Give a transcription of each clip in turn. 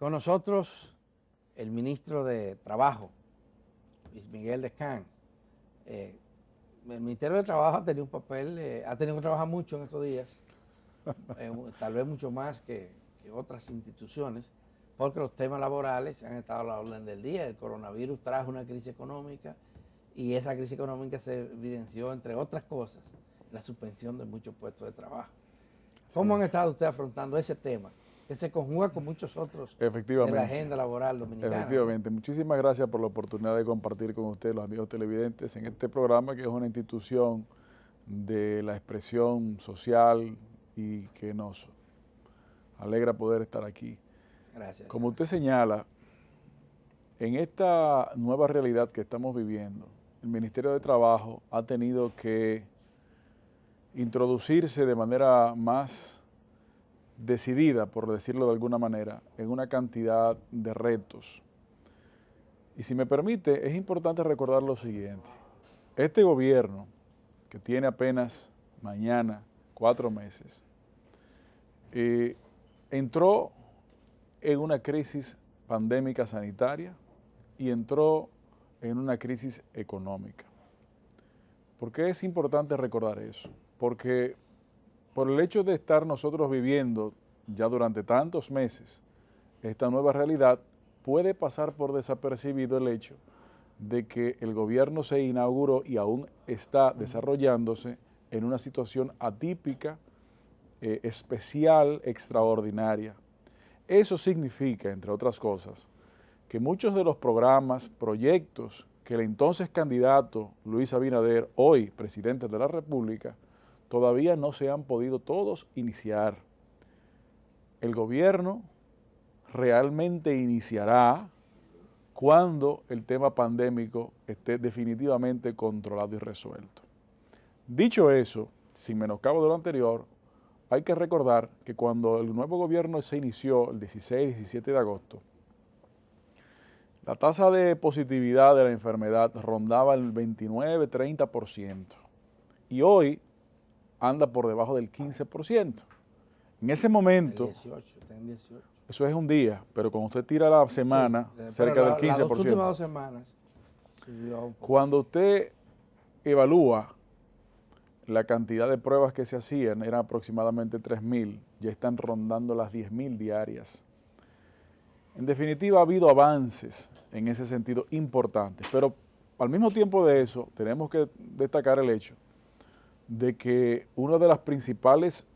Con nosotros el ministro de Trabajo, Luis Miguel Descán. El Ministerio de Trabajo ha tenido un papel, ha tenido que trabajar mucho en estos días, tal vez mucho más que otras instituciones, porque los temas laborales han estado a la orden del día. El coronavirus trajo una crisis económica y esa crisis económica se evidenció, entre otras cosas, en la suspensión de muchos puestos de trabajo. ¿Cómo han estado ustedes afrontando ese tema, que se conjuga con muchos otros de la agenda laboral dominicana? Efectivamente. Muchísimas gracias por la oportunidad de compartir con ustedes, los amigos televidentes, en este programa que es una institución de la expresión social y que nos alegra poder estar aquí. Gracias. Como usted señala, en esta nueva realidad que estamos viviendo, el Ministerio de Trabajo ha tenido que introducirse de manera más decidida, por decirlo de alguna manera, en una cantidad de retos. Y si me permite, es importante recordar lo siguiente. Este gobierno, que tiene apenas mañana 4 meses, entró en una crisis pandémica sanitaria y entró en una crisis económica. ¿Por qué es importante recordar eso? Porque por el hecho de estar nosotros viviendo ya durante tantos meses esta nueva realidad, puede pasar por desapercibido el hecho de que el gobierno se inauguró y aún está desarrollándose en una situación atípica, especial, extraordinaria. Eso significa, entre otras cosas, que muchos de los programas, proyectos que el entonces candidato Luis Abinader, hoy presidente de la República, todavía no se han podido todos iniciar. El gobierno realmente iniciará cuando el tema pandémico esté definitivamente controlado y resuelto. Dicho eso, sin menoscabo de lo anterior, hay que recordar que cuando el nuevo gobierno se inició el 16-17 de agosto, la tasa de positividad de la enfermedad rondaba el 29-30% y hoy anda por debajo del 15%. En ese momento, 18, está en 18. eso es un día, pero cuando usted tira la semana, Sí, cerca del 15%. Las dos últimas 2 semanas subió un poco. Cuando usted evalúa la cantidad de pruebas que se hacían, eran aproximadamente 3.000, ya están rondando las 10.000 diarias. En definitiva, ha habido avances en ese sentido importantes, pero al mismo tiempo de eso, tenemos que destacar el hecho de que una de las principales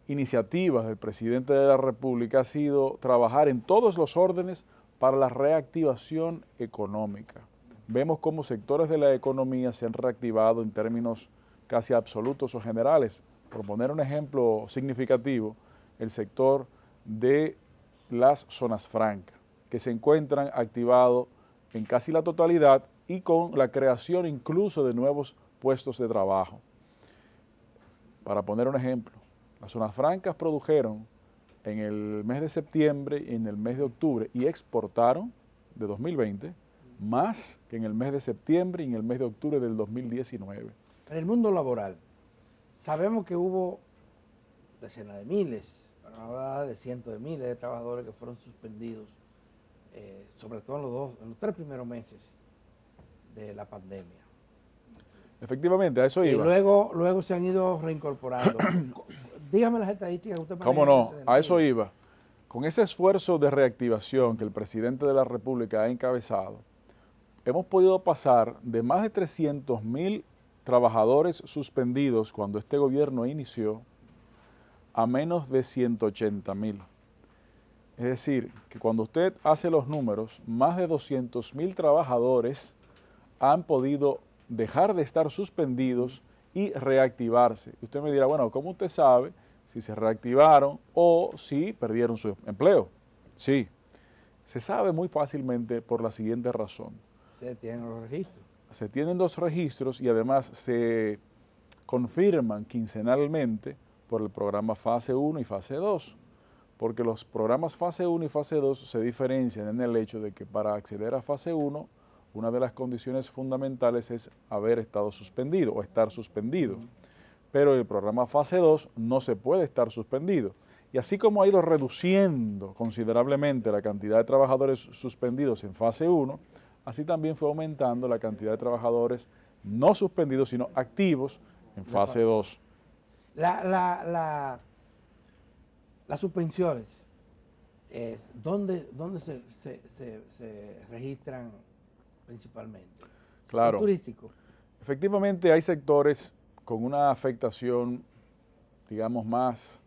iniciativas del presidente de la República ha sido trabajar en todos los órdenes para la reactivación económica. Vemos cómo sectores de la economía se han reactivado en términos casi absolutos o generales. Por poner un ejemplo significativo, el sector de las zonas francas, que se encuentran activados en casi la totalidad y con la creación incluso de nuevos puestos de trabajo. Para poner un ejemplo, las zonas francas produjeron en el mes de septiembre y en el mes de octubre y exportaron de 2020 más que en el mes de septiembre y en el mes de octubre del 2019. En el mundo laboral, sabemos que hubo decenas de miles, para no hablar de cientos de miles de trabajadores que fueron suspendidos, sobre todo en los 3 primeros meses de la pandemia. Efectivamente, a eso iba. Y luego se han ido reincorporando. Dígame las estadísticas que usted maneja. ¿Cómo no? A eso iba. Con ese esfuerzo de reactivación que el presidente de la República ha encabezado, hemos podido pasar de más de 300.000 trabajadores suspendidos cuando este gobierno inició a menos de 180.000. Es decir, que cuando usted hace los números, más de 200.000 trabajadores han podido dejar de estar suspendidos y reactivarse. Y usted me dirá, bueno, ¿cómo usted sabe si se reactivaron o si perdieron su empleo? Sí, se sabe muy fácilmente por la siguiente razón. Ustedes tienen los registros. Se tienen los registros y además se confirman quincenalmente por el programa Fase 1 y Fase 2, porque los programas Fase 1 y Fase 2 se diferencian en el hecho de que para acceder a Fase 1, una de las condiciones fundamentales es haber estado suspendido o estar suspendido. Pero el programa Fase 2 no se puede estar suspendido. Y así como ha ido reduciendo considerablemente la cantidad de trabajadores suspendidos en fase 1, así también fue aumentando la cantidad de trabajadores no suspendidos, sino activos en fase 2. Las suspensiones, ¿dónde se registran principalmente? Claro. Turístico. Efectivamente hay sectores con una afectación, digamos, más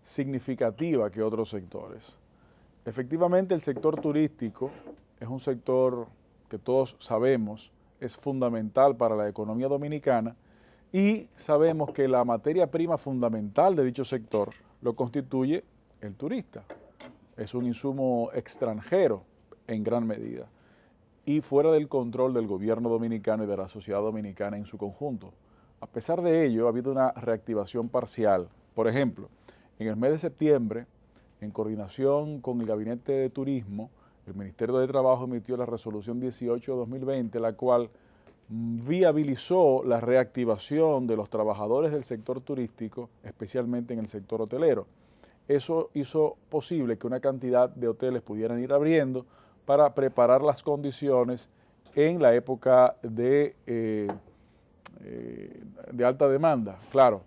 significativa que otros sectores. Efectivamente, el sector turístico es un sector que todos sabemos es fundamental para la economía dominicana y sabemos que la materia prima fundamental de dicho sector lo constituye el turista. Es un insumo extranjero en gran medida y fuera del control del gobierno dominicano y de la sociedad dominicana en su conjunto. A pesar de ello, ha habido una reactivación parcial. Por ejemplo, en el mes de septiembre, en coordinación con el Gabinete de Turismo, el Ministerio de Trabajo emitió la resolución 18/2020, la cual viabilizó la reactivación de los trabajadores del sector turístico, especialmente en el sector hotelero. Eso hizo posible que una cantidad de hoteles pudieran ir abriendo para preparar las condiciones en la época de alta demanda. Claro,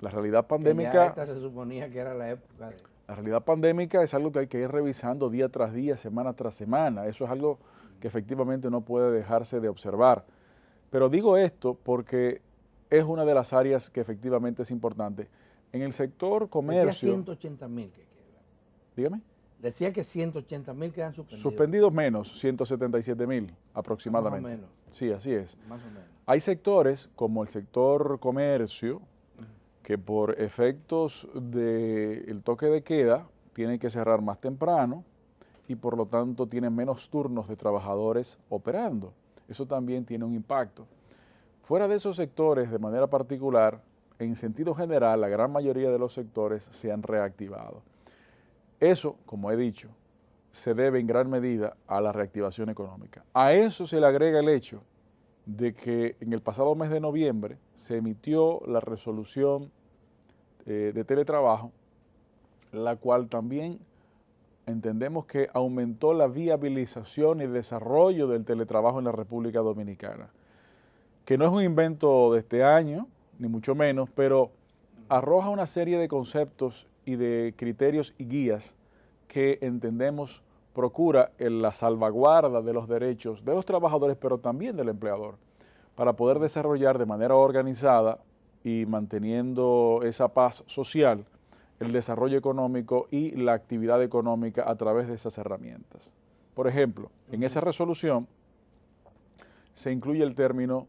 la realidad pandémica... Ya esta se suponía que era la época de... La realidad pandémica es algo que hay que ir revisando día tras día, semana tras semana. Eso es algo que efectivamente no puede dejarse de observar. Pero digo esto porque es una de las áreas que efectivamente es importante. En el sector comercio... Decía 180,000 que quedan. Dígame. Decía que 180,000 quedan suspendidos. Suspendidos menos, 177,000 aproximadamente. Más o menos. Sí, así es. Más o menos. Hay sectores como el sector comercio que por efectos del toque de queda tienen que cerrar más temprano y por lo tanto tienen menos turnos de trabajadores operando. Eso también tiene un impacto. Fuera de esos sectores, de manera particular, en sentido general, la gran mayoría de los sectores se han reactivado. Eso, como he dicho, se debe en gran medida a la reactivación económica. A eso se le agrega el hecho de que en el pasado mes de noviembre se emitió la resolución de teletrabajo, la cual también entendemos que aumentó la viabilización y desarrollo del teletrabajo en la República Dominicana, que no es un invento de este año, ni mucho menos, pero arroja una serie de conceptos y de criterios y guías que entendemos procura la salvaguarda de los derechos de los trabajadores, pero también del empleador, para poder desarrollar de manera organizada y manteniendo esa paz social, el desarrollo económico y la actividad económica a través de esas herramientas. Por ejemplo, en esa resolución se incluye el término,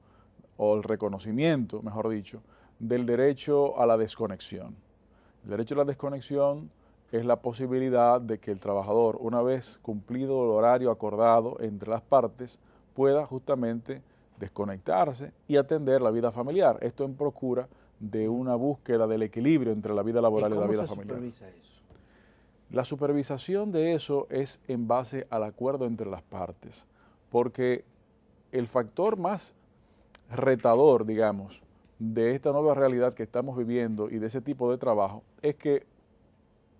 o el reconocimiento, mejor dicho, del derecho a la desconexión. El derecho a la desconexión es la posibilidad de que el trabajador, una vez cumplido el horario acordado entre las partes, pueda justamente desconectarse y atender la vida familiar. Esto en procura de una búsqueda del equilibrio entre la vida laboral y la vida familiar. ¿Cómo se supervisa eso? La supervisación de eso es en base al acuerdo entre las partes, porque el factor más retador, digamos, de esta nueva realidad que estamos viviendo y de ese tipo de trabajo es que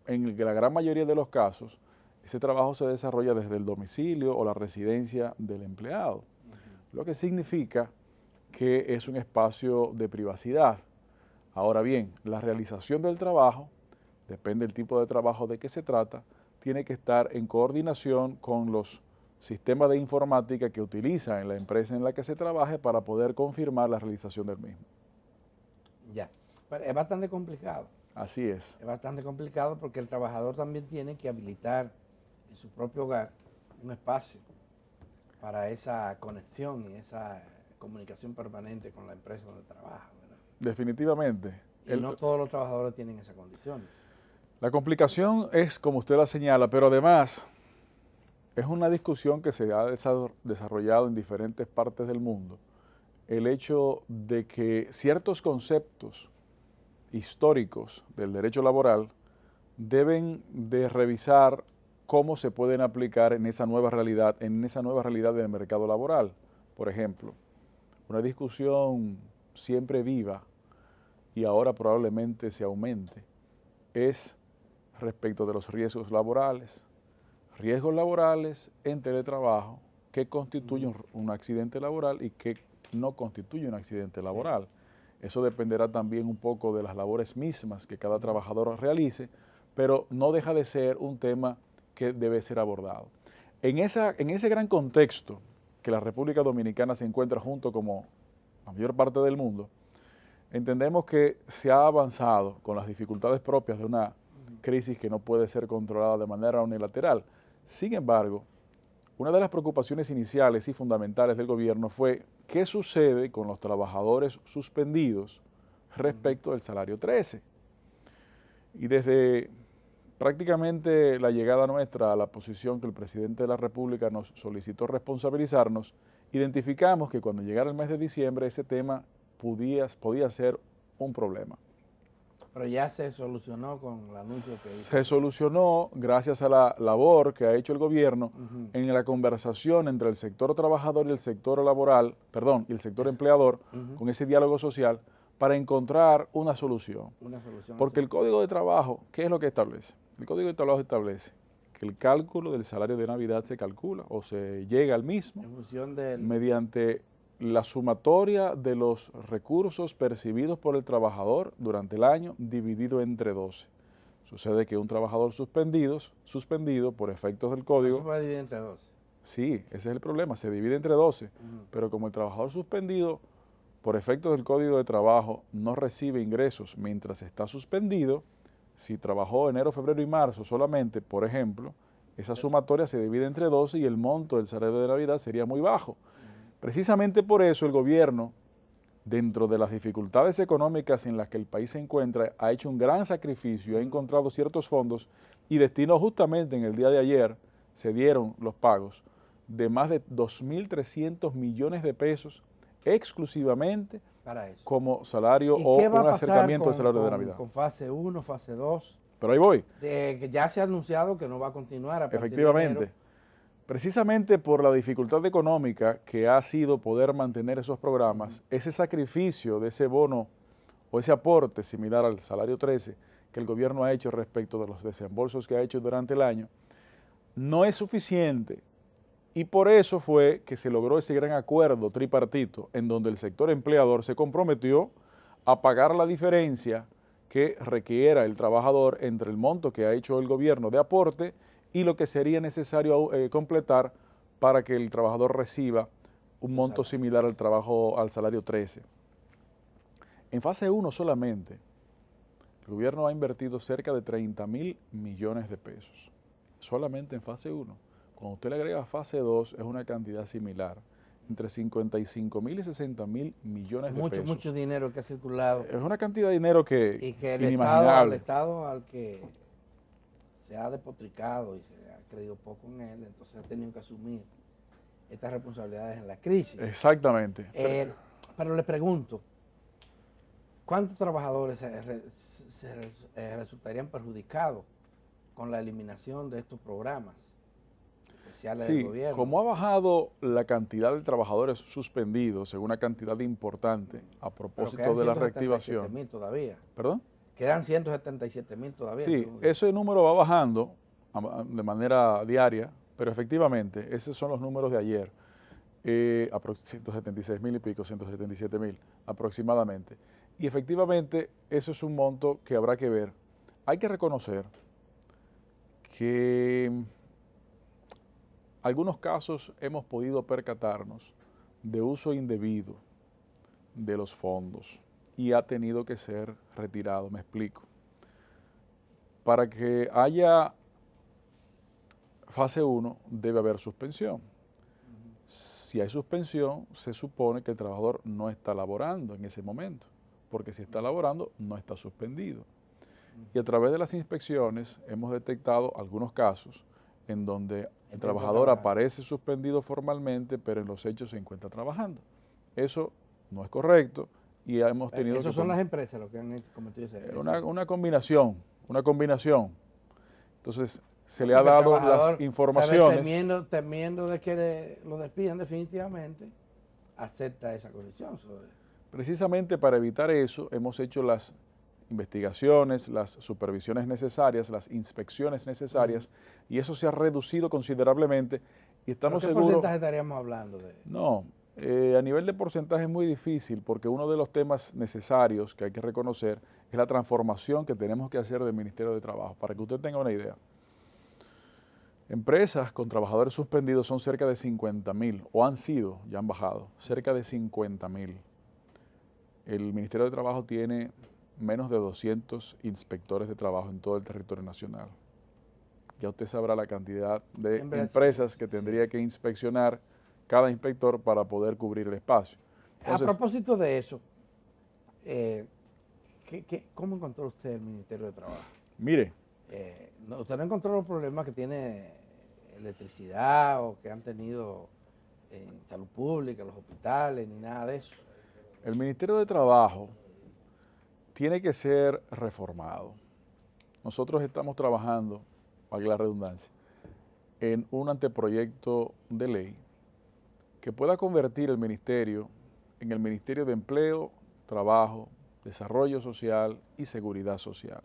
en la gran mayoría de los casos ese trabajo se desarrolla desde el domicilio o la residencia del empleado, lo que significa que es un espacio de privacidad. Ahora bien, la realización del trabajo, depende del tipo de trabajo de que se trata, tiene que estar en coordinación con los sistemas de informática que utiliza en la empresa en la que se trabaje para poder confirmar la realización del mismo. Ya, pero es bastante complicado. Así es. Es bastante complicado porque el trabajador también tiene que habilitar en su propio hogar un espacio para esa conexión y esa comunicación permanente con la empresa donde trabaja, ¿verdad? Definitivamente. Y no todos los trabajadores tienen esas condiciones. La complicación es, como usted la señala, pero además es una discusión que se ha desarrollado en diferentes partes del mundo, el hecho de que ciertos conceptos históricos del derecho laboral deben de revisar cómo se pueden aplicar en esa nueva realidad del mercado laboral. Por ejemplo, una discusión siempre viva y ahora probablemente se aumente, es respecto de los riesgos laborales en teletrabajo que constituyen un accidente laboral y que no constituye un accidente laboral. Eso dependerá también un poco de las labores mismas que cada trabajador realice, pero no deja de ser un tema que debe ser abordado. En ese gran contexto que la República Dominicana se encuentra junto como la mayor parte del mundo, entendemos que se ha avanzado con las dificultades propias de una crisis que no puede ser controlada de manera unilateral. Sin embargo, una de las preocupaciones iniciales y fundamentales del gobierno fue qué sucede con los trabajadores suspendidos respecto del salario 13. Y desde prácticamente la llegada nuestra a la posición que el presidente de la República nos solicitó responsabilizarnos, identificamos que cuando llegara el mes de diciembre ese tema podía ser un problema. Pero ya se solucionó con el anuncio que hizo. Se solucionó gracias a la labor que ha hecho el gobierno en la conversación entre el sector trabajador y el sector laboral, y el sector empleador, con ese diálogo social, para encontrar una solución. Porque el Código de Trabajo, ¿qué es lo que establece? El Código de Trabajo establece que el cálculo del salario de Navidad se calcula o se llega al mismo en función del... mediante la sumatoria de los recursos percibidos por el trabajador durante el año dividido entre 12. Sucede que un trabajador suspendido por efectos del código... ¿No se puede dividir entre 12? Sí, ese es el problema, se divide entre 12, pero como el trabajador suspendido por efectos del Código de Trabajo no recibe ingresos mientras está suspendido, si trabajó enero, febrero y marzo solamente, por ejemplo, esa sumatoria se divide entre 12 y el monto del salario de Navidad sería muy bajo. Precisamente por eso el gobierno, dentro de las dificultades económicas en las que el país se encuentra, ha hecho un gran sacrificio, ha encontrado ciertos fondos y destinó justamente en el día de ayer, se dieron los pagos de más de 2.300 millones de pesos exclusivamente para eso, como salario o un acercamiento al salario de Navidad. Con fase 1, fase 2. Pero ahí voy. Que ya se ha anunciado que no va a continuar a partir Efectivamente. de enero. Precisamente por la dificultad económica que ha sido poder mantener esos programas, ese sacrificio de ese bono o ese aporte similar al salario 13 que el gobierno ha hecho respecto de los desembolsos que ha hecho durante el año, no es suficiente. Y por eso fue que se logró ese gran acuerdo tripartito en donde el sector empleador se comprometió a pagar la diferencia que requiera el trabajador entre el monto que ha hecho el gobierno de aporte y lo que sería necesario completar para que el trabajador reciba un monto similar al salario 13. En fase 1 solamente, el gobierno ha invertido cerca de 30.000 millones de pesos, solamente en fase 1. Cuando usted le agrega fase 2 es una cantidad similar, entre 55.000 y 60.000 millones de pesos. Mucho dinero que ha circulado. Es una cantidad de dinero que y que el inimaginable. Estado al que se ha despotricado y se ha creído poco en él, entonces ha tenido que asumir estas responsabilidades en la crisis. Exactamente. Pero le pregunto, ¿cuántos trabajadores resultarían perjudicados con la eliminación de estos programas especiales del gobierno? Como ha bajado la cantidad de trabajadores suspendidos en una cantidad importante a propósito de la reactivación. 177.000 todavía. ¿Perdón? Quedan 177.000 todavía. Sí, ese número va bajando de manera diaria, pero efectivamente, esos son los números de ayer. 176.000 y pico, 177.000 aproximadamente. Y efectivamente, eso es un monto que habrá que ver. Hay que reconocer que en algunos casos hemos podido percatarnos de uso indebido de los fondos y ha tenido que ser retirado, me explico. Para que haya fase 1 debe haber suspensión. Si hay suspensión, se supone que el trabajador no está laborando en ese momento, porque si está laborando, no está suspendido. Y a través de las inspecciones hemos detectado algunos casos en donde el trabajador aparece suspendido formalmente, pero en los hechos se encuentra trabajando. Eso no es correcto y hemos tenido Esas son las empresas los que han cometido ese una combinación. Entonces, se le ha dado las informaciones. Temiendo de que lo despidan definitivamente, acepta esa condición. Precisamente para evitar eso, hemos hecho las investigaciones, las supervisiones necesarias, las inspecciones necesarias, y eso se ha reducido considerablemente y estamos ¿Qué seguros... porcentaje estaríamos hablando de? No, a nivel de porcentaje es muy difícil porque uno de los temas necesarios que hay que reconocer es la transformación que tenemos que hacer del Ministerio de Trabajo. Para que usted tenga una idea, empresas con trabajadores suspendidos son cerca de 50.000, o han sido, ya han bajado, cerca de 50.000. El Ministerio de Trabajo tiene menos de 200 inspectores de trabajo en todo el territorio nacional. Ya usted sabrá la cantidad de empresas que tendría que inspeccionar cada inspector para poder cubrir el espacio. Entonces, a propósito de eso, ¿cómo encontró usted el Ministerio de Trabajo? Mire. ¿Usted no encontró los problemas que tiene electricidad o que han tenido en salud pública, los hospitales, ni nada de eso? El Ministerio de Trabajo tiene que ser reformado. Nosotros estamos trabajando, valga la redundancia, en un anteproyecto de ley que pueda convertir el ministerio en el Ministerio de Empleo, Trabajo, Desarrollo Social y Seguridad Social.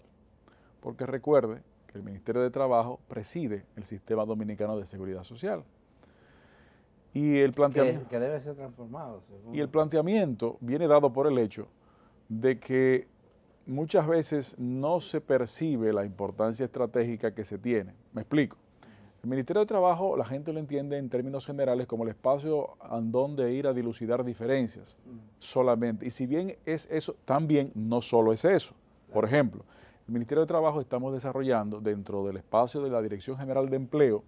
Porque recuerde que el Ministerio de Trabajo preside el Sistema Dominicano de Seguridad Social. Y el planteamiento, que debe ser transformado. Y el planteamiento viene dado por el hecho de que muchas veces no se percibe la importancia estratégica que se tiene. Me explico. El Ministerio de Trabajo, la gente lo entiende en términos generales como el espacio en donde ir a dilucidar diferencias solamente. Y si bien es eso, también no solo es eso. Por ejemplo, el Ministerio de Trabajo estamos desarrollando dentro del espacio de la Dirección General de Empleo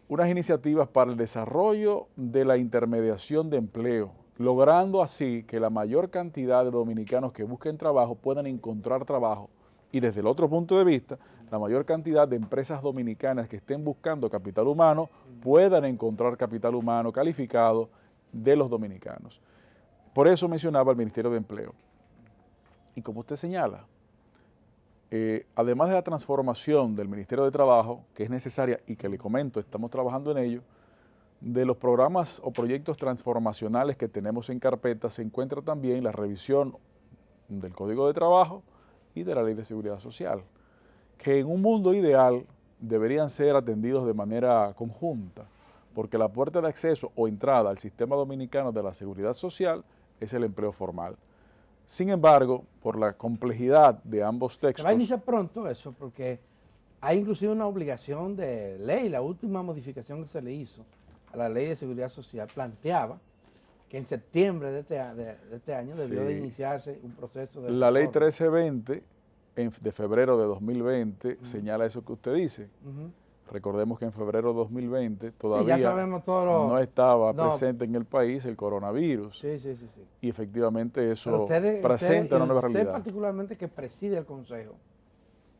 unas iniciativas para el desarrollo de la intermediación de empleo, logrando así que la mayor cantidad de dominicanos que busquen trabajo puedan encontrar trabajo y desde el otro punto de vista, la mayor cantidad de empresas dominicanas que estén buscando capital humano puedan encontrar capital humano calificado de los dominicanos. Por eso mencionaba el Ministerio de Empleo. Y como usted señala, además de la transformación del Ministerio de Trabajo, que es necesaria y que le comento, estamos trabajando en ello, de los programas o proyectos transformacionales que tenemos en carpeta, se encuentra también la revisión del Código de Trabajo y de la Ley de Seguridad Social, que en un mundo ideal deberían ser atendidos de manera conjunta, porque la puerta de acceso o entrada al sistema dominicano de la seguridad social es el empleo formal. Sin embargo, por la complejidad de ambos textos... Se va a iniciar pronto eso, porque hay inclusive una obligación de ley. La última modificación que se le hizo a la Ley de Seguridad Social planteaba que en septiembre de este año debió de iniciarse un proceso de... La Ley 1320 de febrero de 2020 señala eso que usted dice. Recordemos que en febrero de 2020 todavía no estaba presente en el país el coronavirus. Sí. Y efectivamente eso presenta una nueva realidad. Usted particularmente que preside el Consejo,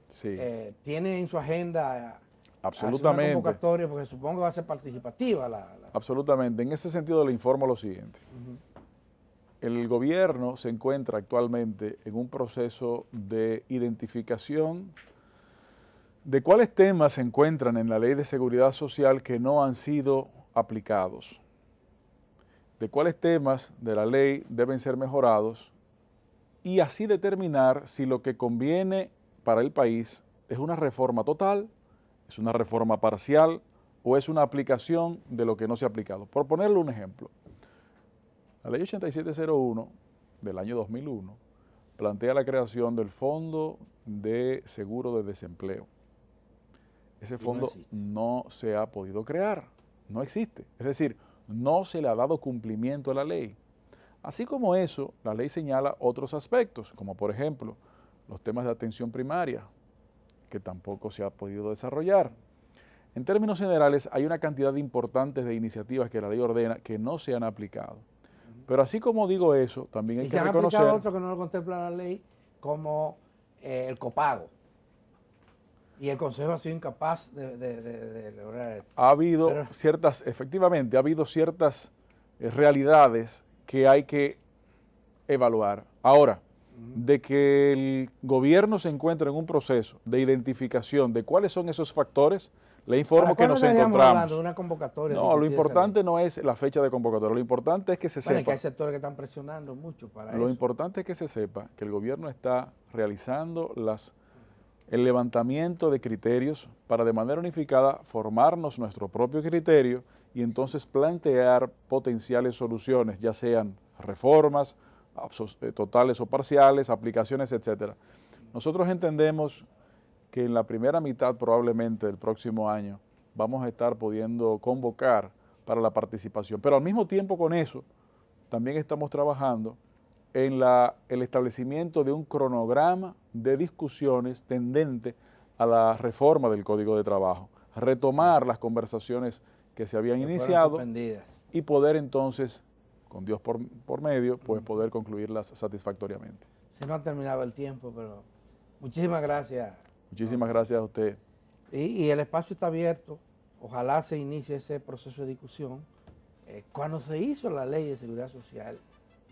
sí. ¿tiene en su agenda absolutamente una convocatoria? Porque supongo que va a ser participativa. Absolutamente. En ese sentido le informo lo siguiente. El gobierno se encuentra actualmente en un proceso de identificación de cuáles temas se encuentran en la Ley de Seguridad Social que no han sido aplicados, de cuáles temas de la ley deben ser mejorados y así determinar si lo que conviene para el país es una reforma total, es una reforma parcial o es una aplicación de lo que no se ha aplicado. Por ponerle un ejemplo, la Ley 8701 del año 2001 plantea la creación del Fondo de Seguro de Desempleo. Ese fondo no se ha podido crear, no existe. Es decir, no se le ha dado cumplimiento a la ley. Así como eso, la ley señala otros aspectos, como por ejemplo, los temas de atención primaria, que tampoco se ha podido desarrollar. En términos generales, hay una cantidad importante de iniciativas que la ley ordena que no se han aplicado. Pero así como digo eso, también hay que reconocer... Y se han aplicado otros que no lo contempla la ley, como el copago. Y el Consejo ha sido incapaz de lograr esto. Ha habido efectivamente, ha habido ciertas realidades que hay que evaluar. Ahora, de que el gobierno se encuentra en un proceso de identificación de cuáles son esos factores, Le informo que nos encontramos. Hablando de una convocatoria? No, lo importante no es la fecha de convocatoria, lo importante es que se sepa. Que hay sectores que están presionando mucho para eso. Lo importante es que se sepa que el gobierno está realizando el levantamiento de criterios para de manera unificada formarnos nuestro propio criterio y entonces plantear potenciales soluciones, ya sean reformas totales o parciales, aplicaciones, etcétera. Nosotros entendemos que en la primera mitad probablemente del próximo año vamos a estar pudiendo convocar para la participación. Pero al mismo tiempo con eso, también estamos trabajando en el establecimiento de un cronograma de discusiones tendente a la reforma del Código de Trabajo, retomar las conversaciones que se habían iniciado y poder entonces, con Dios por medio, pues poder concluirlas satisfactoriamente. Se nos ha terminado el tiempo, pero muchísimas gracias. Muchísimas gracias a usted. Y el espacio está abierto. Ojalá se inicie ese proceso de discusión. Cuando se hizo la ley de seguridad social,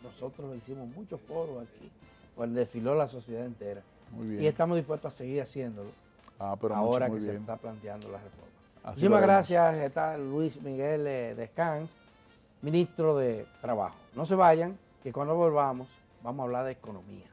nosotros hicimos muchos foros aquí, pues desfiló la sociedad entera. Muy bien. Y estamos dispuestos a seguir haciéndolo ahora que se está planteando la reforma. Muchísimas gracias. Está Luis Miguel Descans, ministro de Trabajo. No se vayan, que cuando volvamos vamos a hablar de economía.